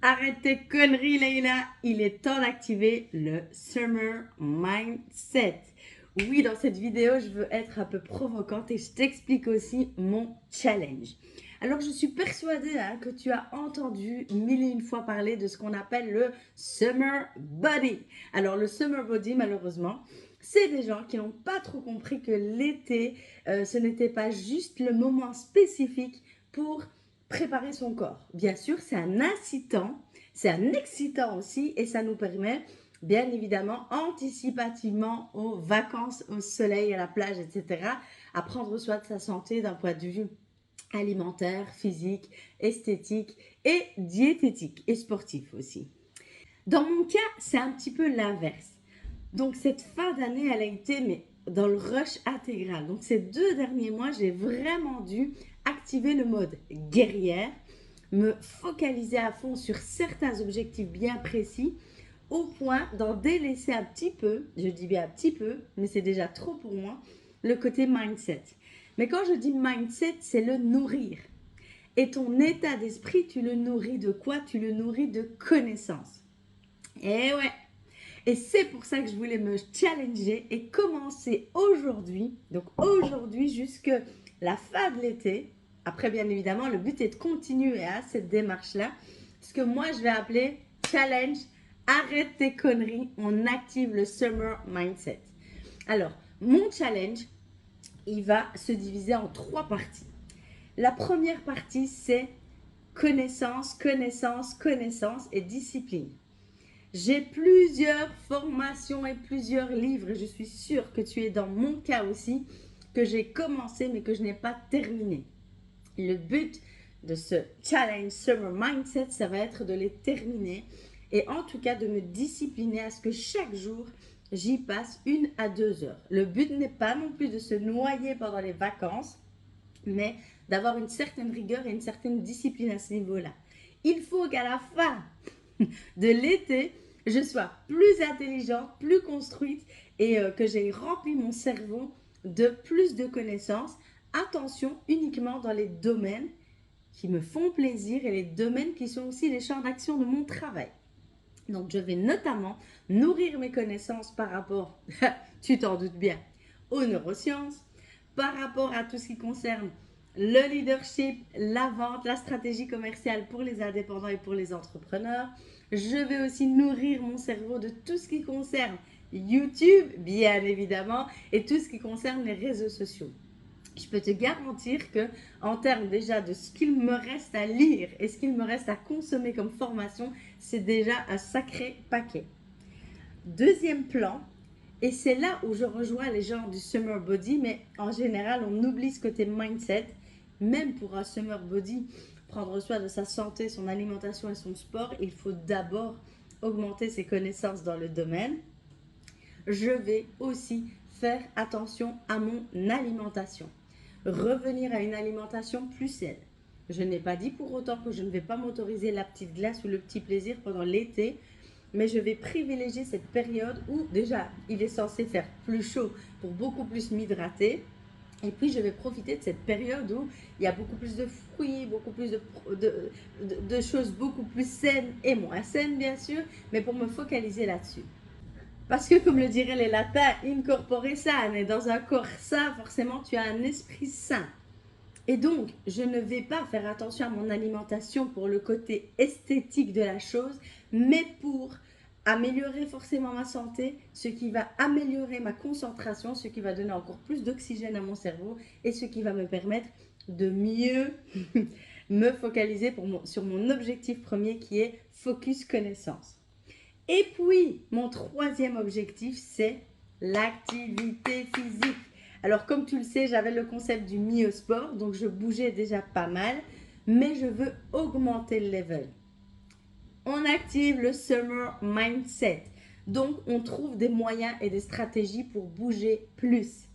Arrête tes conneries, Leïla. Il est temps d'activer le Summer Mindset. Oui, dans cette vidéo, je veux être un peu provocante et je t'explique aussi mon challenge. Alors, je suis persuadée que tu as entendu mille et une fois parler de ce qu'on appelle le Summer Body. Alors, le Summer Body, malheureusement, c'est des gens qui n'ont pas trop compris que l'été, ce n'était pas juste le moment spécifique pour préparer son corps. Bien sûr, c'est un incitant, c'est un excitant aussi et ça nous permet bien évidemment anticipativement aux vacances, au soleil, à la plage, etc. à prendre soin de sa santé d'un point de vue alimentaire, physique, esthétique et diététique et sportif aussi. Dans mon cas, c'est un petit peu l'inverse. Donc cette fin d'année, elle a été mais dans le rush intégral. Donc ces 2 derniers mois, j'ai vraiment dû activer le mode guerrière, me focaliser à fond sur certains objectifs bien précis, au point d'en délaisser un petit peu, je dis bien un petit peu, mais c'est déjà trop pour moi, le côté mindset. Mais quand je dis mindset, c'est le nourrir. Et ton état d'esprit, tu le nourris de quoi? Tu le nourris de connaissances. Et ouais, et c'est pour ça que je voulais me challenger et commencer aujourd'hui, donc aujourd'hui jusque la fin de l'été. Après, bien évidemment, le but est de continuer cette démarche-là. Ce que moi, je vais appeler challenge, arrête tes conneries, on active le summer mindset. Alors, mon challenge, il va se diviser en 3 parties. La première partie, c'est connaissance, connaissance, connaissance et discipline. J'ai plusieurs formations et plusieurs livres et je suis sûre que tu es dans mon cas aussi, que j'ai commencé mais que je n'ai pas terminé. Le but de ce challenge Summer Mindset, ça va être de les terminer et en tout cas de me discipliner à ce que chaque jour, j'y passe 1 à 2 heures. Le but n'est pas non plus de se noyer pendant les vacances, mais d'avoir une certaine rigueur et une certaine discipline à ce niveau-là. Il faut qu'à la fin de l'été, je sois plus intelligente, plus construite et que j'ai rempli mon cerveau de plus de connaissances. Attention, uniquement dans les domaines qui me font plaisir et les domaines qui sont aussi les champs d'action de mon travail. Donc, je vais notamment nourrir mes connaissances par rapport, tu t'en doutes bien, aux neurosciences, par rapport à tout ce qui concerne le leadership, la vente, la stratégie commerciale pour les indépendants et pour les entrepreneurs. Je vais aussi nourrir mon cerveau de tout ce qui concerne YouTube, bien évidemment, et tout ce qui concerne les réseaux sociaux. Je peux te garantir que en termes déjà de ce qu'il me reste à lire et ce qu'il me reste à consommer comme formation, c'est déjà un sacré paquet. Deuxième plan, et c'est là où je rejoins les gens du summer body, mais en général, on oublie ce côté mindset. Même pour un summer body, prendre soin de sa santé, son alimentation et son sport, il faut d'abord augmenter ses connaissances dans le domaine. Je vais aussi faire attention à mon alimentation. Revenir à une alimentation plus saine. Je n'ai pas dit pour autant que je ne vais pas m'autoriser la petite glace ou le petit plaisir pendant l'été, mais je vais privilégier cette période où déjà il est censé faire plus chaud pour beaucoup plus m'hydrater. Et puis je vais profiter de cette période où il y a beaucoup plus de fruits, beaucoup plus de choses beaucoup plus saines et moins saines bien sûr, mais pour me focaliser là-dessus. Parce que comme le diraient les latins, incorpore sane, et dans un corps sain, forcément tu as un esprit sain. Et donc, je ne vais pas faire attention à mon alimentation pour le côté esthétique de la chose, mais pour améliorer forcément ma santé, ce qui va améliorer ma concentration, ce qui va donner encore plus d'oxygène à mon cerveau et ce qui va me permettre de mieux me focaliser sur mon objectif premier qui est focus connaissance. Et puis, mon troisième objectif, c'est l'activité physique. Alors, comme tu le sais, j'avais le concept du myosport, donc je bougeais déjà pas mal, mais je veux augmenter le level. On active le summer mindset. Donc, on trouve des moyens et des stratégies pour bouger plus.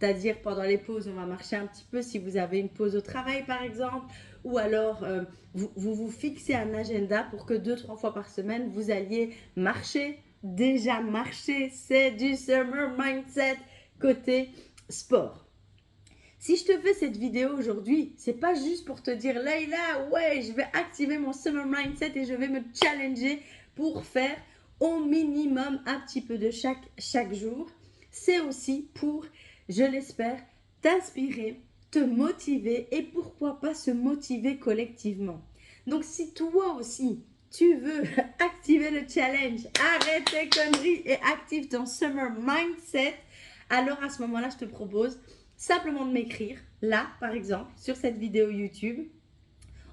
C'est-à-dire, pendant les pauses, on va marcher un petit peu si vous avez une pause au travail, par exemple. Ou alors, vous fixez un agenda pour que 2-3 fois par semaine, vous alliez marcher. Déjà, marcher, c'est du summer mindset côté sport. Si je te fais cette vidéo aujourd'hui, c'est pas juste pour te dire Leïla, ouais, je vais activer mon Summer Mindset et je vais me challenger pour faire au minimum un petit peu de chaque jour. C'est aussi pour, je l'espère, t'inspirer, te motiver et pourquoi pas se motiver collectivement. Donc si toi aussi, tu veux activer le challenge, arrête tes conneries et active ton Summer Mindset, alors à ce moment-là, je te propose simplement de m'écrire, là par exemple, sur cette vidéo YouTube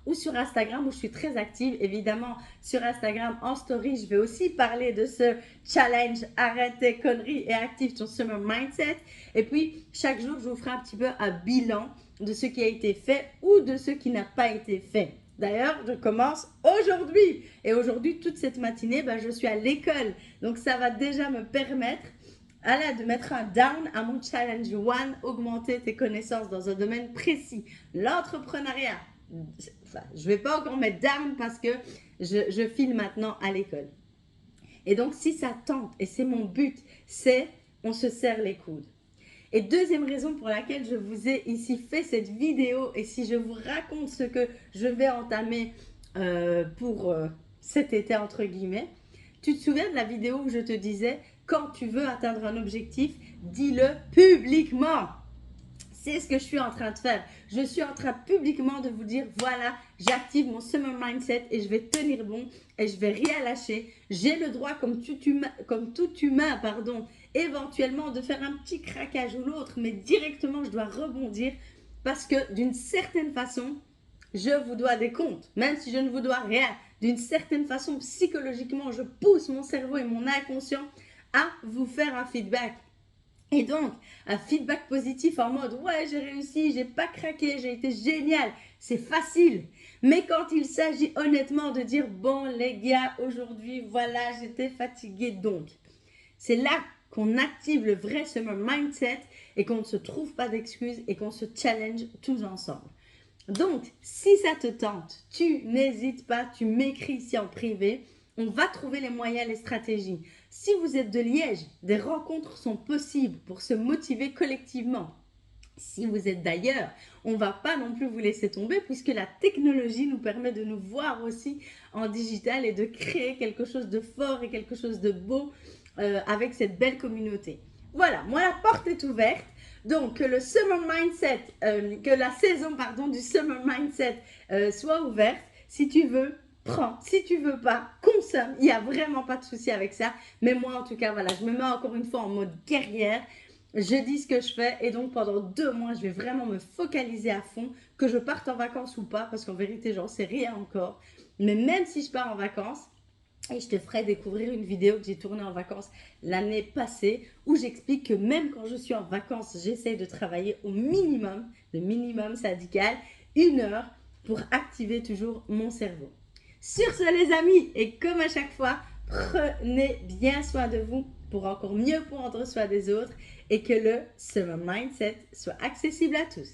ou sur Instagram où je suis très active. Évidemment, sur Instagram, en story, je vais aussi parler de ce challenge, arrête tes conneries et active ton Summer Mindset. Et puis, chaque jour, je vous ferai un petit peu un bilan de ce qui a été fait ou de ce qui n'a pas été fait. D'ailleurs, je commence aujourd'hui. Et aujourd'hui, toute cette matinée, je suis à l'école. Donc, ça va déjà me permettre de mettre un down à mon challenge one, augmenter tes connaissances dans un domaine précis. L'entrepreneuriat. Enfin, je ne vais pas encore mettre down parce que je file maintenant à l'école. Et donc, si ça tente, et c'est mon but, c'est on se serre les coudes. Et deuxième raison pour laquelle je vous ai ici fait cette vidéo, et si je vous raconte ce que je vais entamer pour cet été, entre guillemets, tu te souviens de la vidéo où je te disais, quand tu veux atteindre un objectif, dis-le publiquement. C'est ce que je suis en train de faire. Je suis en train publiquement de vous dire, voilà, j'active mon Summer Mindset et je vais tenir bon et je vais rien lâcher. J'ai le droit, comme tout humain, éventuellement de faire un petit craquage ou l'autre, mais directement, je dois rebondir parce que d'une certaine façon, je vous dois des comptes, même si je ne vous dois rien. D'une certaine façon, psychologiquement, je pousse mon cerveau et mon inconscient à vous faire un feedback. Et donc, un feedback positif en mode « Ouais, j'ai réussi, j'ai pas craqué, j'ai été génial », c'est facile. Mais quand il s'agit honnêtement de dire « Bon, les gars, aujourd'hui, voilà, j'étais fatigué donc », c'est là qu'on active le vrai Summer Mindset et qu'on ne se trouve pas d'excuses et qu'on se challenge tous ensemble. Donc, si ça te tente, tu n'hésites pas, tu m'écris ici en privé. On va trouver les moyens, les stratégies. Si vous êtes de Liège, des rencontres sont possibles pour se motiver collectivement. Si vous êtes d'ailleurs, on ne va pas non plus vous laisser tomber puisque la technologie nous permet de nous voir aussi en digital et de créer quelque chose de fort et quelque chose de beau avec cette belle communauté. Voilà, moi la porte est ouverte. Donc que le Summer Mindset, que la saison du Summer Mindset soit ouverte. Si tu veux, prends. Si tu veux pas, consomme. Il n'y a vraiment pas de souci avec ça. Mais moi, en tout cas, voilà, je me mets encore une fois en mode guerrière. Je dis ce que je fais et donc pendant 2 mois, je vais vraiment me focaliser à fond, que je parte en vacances ou pas, parce qu'en vérité, j'en sais rien encore. Mais même si je pars en vacances, et je te ferai découvrir une vidéo que j'ai tournée en vacances l'année passée où j'explique que même quand je suis en vacances, j'essaye de travailler au minimum, le minimum syndical, 1 heure pour activer toujours mon cerveau. Sur ce les amis, et comme à chaque fois, prenez bien soin de vous pour encore mieux prendre soin des autres et que le Summer Mindset soit accessible à tous.